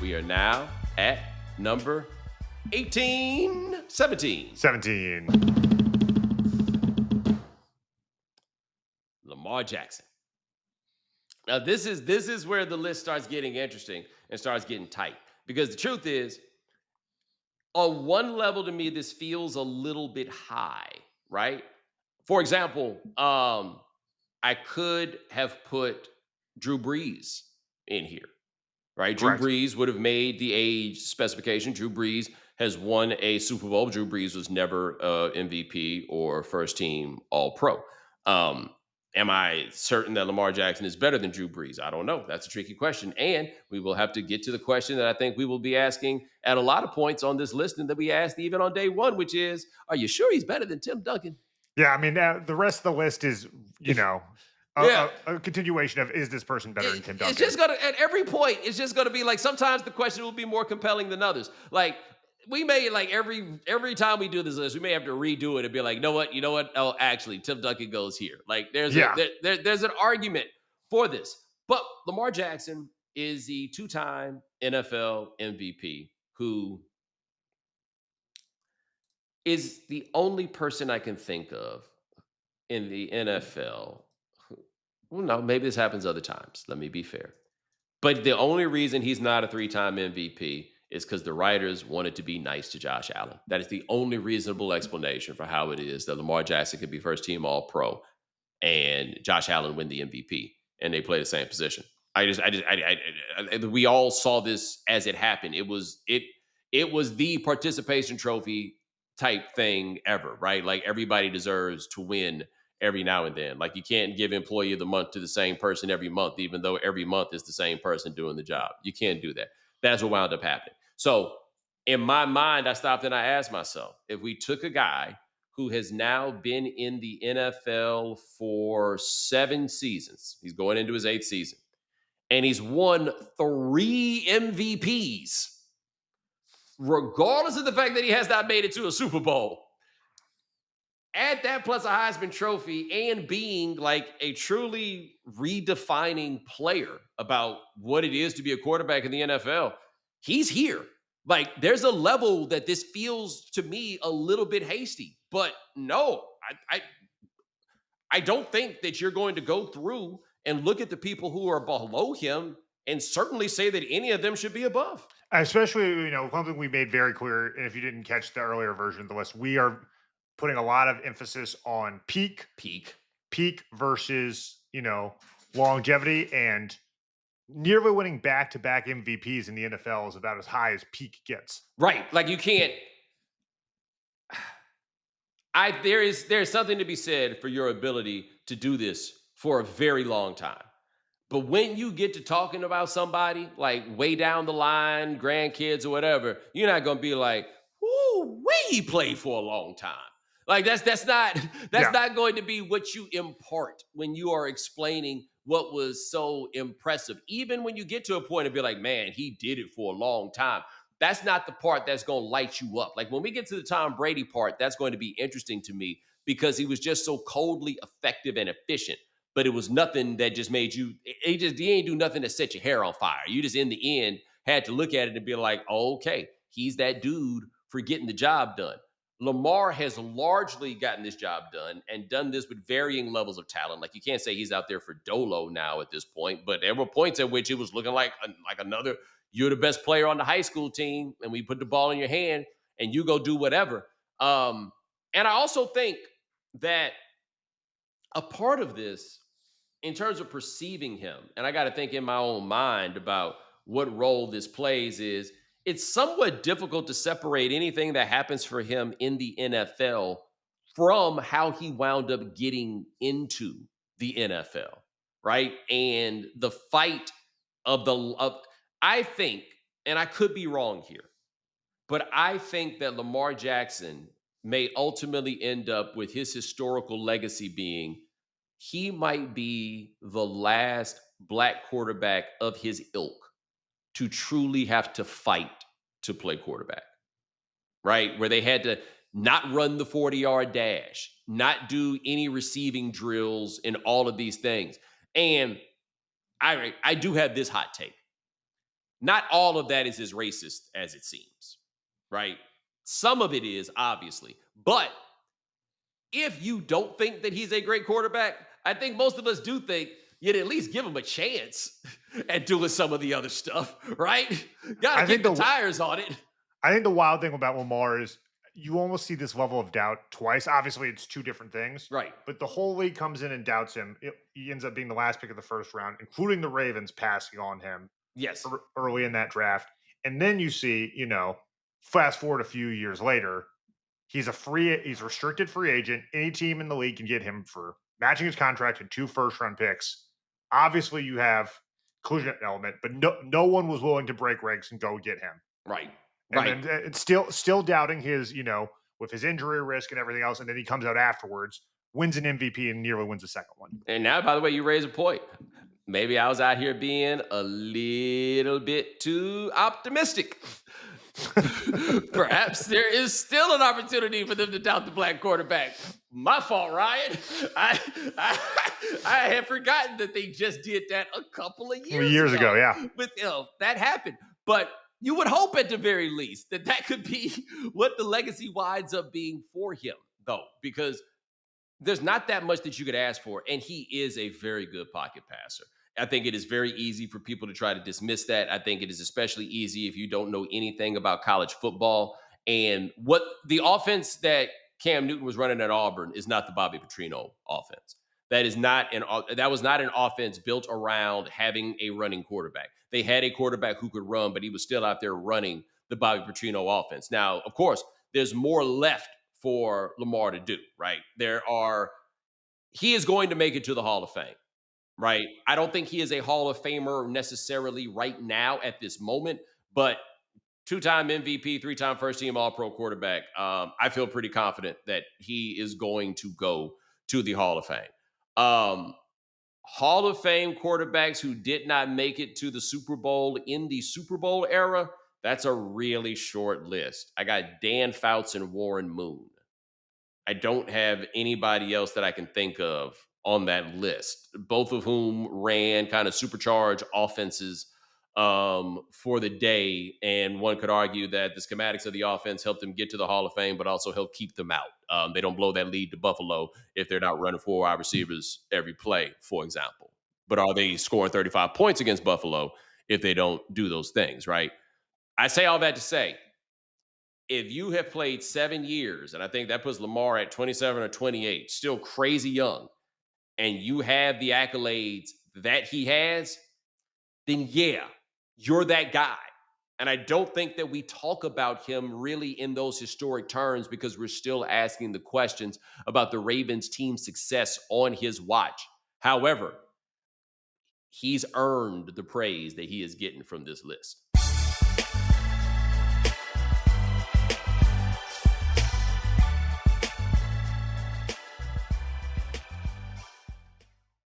We are now at number 17. 17. Lamar Jackson. Now, this is where the list starts getting interesting and starts getting tight. Because the truth is, on one level to me, this feels a little bit high, right? For example, I could have put Drew Brees in here, right? Drew Correct. Brees would have made the age specification. Drew Brees has won a Super Bowl. Drew Brees was never MVP or first team All Pro. Am I certain that Lamar Jackson is better than Drew Brees? I don't know. That's a tricky question. And we will have to get to the question that I think we will be asking at a lot of points on this list and that we asked even on day one, which is, are you sure he's better than Tim Duncan? Yeah, I mean, the rest of the list is, Yeah. a continuation of, is this person better than Tim Duncan? It's just gonna at every point. It's just gonna be like sometimes the question will be more compelling than others. Like we may like every time we do this list, we may have to redo it and be like, you know what? Oh, actually, Tim Duncan goes here. Like there's there's an argument for this. But Lamar Jackson is the two-time NFL MVP who is the only person I can think of in the NFL. Well, no, maybe this happens other times. Let me be fair. But the only reason he's not a three-time MVP is because the writers wanted to be nice to Josh Allen. That is the only reasonable explanation for how it is that Lamar Jackson could be first team All Pro and Josh Allen win the MVP, and they play the same position. We all saw this as it happened. It was the participation trophy type thing ever, right? Like everybody deserves to win every now and then. Like you can't give employee of the month to the same person every month, even though every month is the same person doing the job. You can't do that. That's what wound up happening. So in my mind, I stopped and I asked myself, if we took a guy who has now been in the NFL for 7 seasons, he's going into his 8th season, and he's won 3 MVPs, regardless of the fact that he has not made it to a Super Bowl. Add that plus a Heisman Trophy and being like a truly redefining player about what it is to be a quarterback in the NFL. He's here. Like there's a level that this feels to me a little bit hasty, but no, I don't think that you're going to go through and look at the people who are below him and certainly say that any of them should be above. Especially, something we made very clear, and if you didn't catch the earlier version of the list, we are putting a lot of emphasis on peak versus, longevity, and nearly winning back-to-back MVPs in the NFL is about as high as peak gets. Right. Like you can't. There's something to be said for your ability to do this for a very long time. But when you get to talking about somebody like way down the line, grandkids or whatever, you're not going to be like, "Ooh, he played for a long time." Like that's not going to be what you impart when you are explaining what was so impressive. Even when you get to a point and be like, "Man, he did it for a long time." That's not the part that's going to light you up. Like when we get to the Tom Brady part, that's going to be interesting to me because he was just so coldly effective and efficient. But it was nothing that just made you. He ain't do nothing to set your hair on fire. You just in the end had to look at it and be like, oh, okay, he's that dude for getting the job done. Lamar has largely gotten this job done and done this with varying levels of talent. Like you can't say he's out there for dolo now at this point, but there were points at which it was looking like another. You're the best player on the high school team, and we put the ball in your hand, and you go do whatever. And I also think that a part of this, in terms of perceiving him, and I got to think in my own mind about what role this plays, is it's somewhat difficult to separate anything that happens for him in the NFL from how he wound up getting into the NFL, right? And the fight I think, and I could be wrong here, but I think that Lamar Jackson may ultimately end up with his historical legacy being he might be the last black quarterback of his ilk to truly have to fight to play quarterback, right? Where they had to not run the 40-yard dash, not do any receiving drills, and all of these things. And I do have this hot take. not all of that is as racist as it seems, right? Some of it is, obviously. But if you don't think that he's a great quarterback, I think most of us do think you'd at least give him a chance at doing some of the other stuff, right? Got to I think kick the the tires on it. I think the wild thing about Lamar is you almost see this level of doubt twice. Obviously, it's two different things, Right. but the whole league comes in and doubts him. He ends up being the last pick of the first round, including the Ravens passing on him Yes. early in that draft. And then you see, fast forward a few years later, he's restricted free agent. Any team in the league can get him for matching his contract and two first round picks. Obviously, you have collusion element, but no one was willing to break ranks and go get him. Right. And Right. then it's still doubting his, with his injury risk and everything else. And then he comes out afterwards, wins an MVP, and nearly wins the second one. And now, by the way, you raise a point. Maybe I was out here being a little bit too optimistic. Perhaps there is still an opportunity for them to doubt the black quarterback. My fault, Ryan. I, I had forgotten that they just did that a couple of years Years ago, yeah. But that happened. But you would hope at the very least that that could be what the legacy winds up being for him, though, because there's not that much that you could ask for. And he is a very good pocket passer. I think it is very easy for people to try to dismiss that. I think it is especially easy if you don't know anything about college football. And what the offense that Cam Newton was running at Auburn is not the Bobby Petrino offense. That was not an offense built around having a running quarterback. They had a quarterback who could run, but he was still out there running the Bobby Petrino offense. Now, of course, there's more left for Lamar to do, right? He is going to make it to the Hall of Fame, right? I don't think he is a Hall of Famer necessarily right now at this moment, but two-time MVP, three-time first-team All-Pro quarterback. I feel pretty confident that he is going to go to the Hall of Fame. Hall of Fame quarterbacks who did not make it to the Super Bowl in the Super Bowl era, that's a really short list. I got Dan Fouts and Warren Moon. I don't have anybody else that I can think of on that list, both of whom ran kind of supercharged offenses for the day. And one could argue that the schematics of the offense helped them get to the Hall of Fame, but also help keep them out. They don't blow that lead to Buffalo if they're not running four wide receivers every play, for example. But are they scoring 35 points against Buffalo if they don't do those things, right? I say all that to say, if you have played 7 years, and I think that puts Lamar at 27 or 28, still crazy young, and you have the accolades that he has, then yeah, you're that guy. And I don't think that we talk about him really in those historic terms because we're still asking the questions about the Ravens team's success on his watch. However, he's earned the praise that he is getting from this list.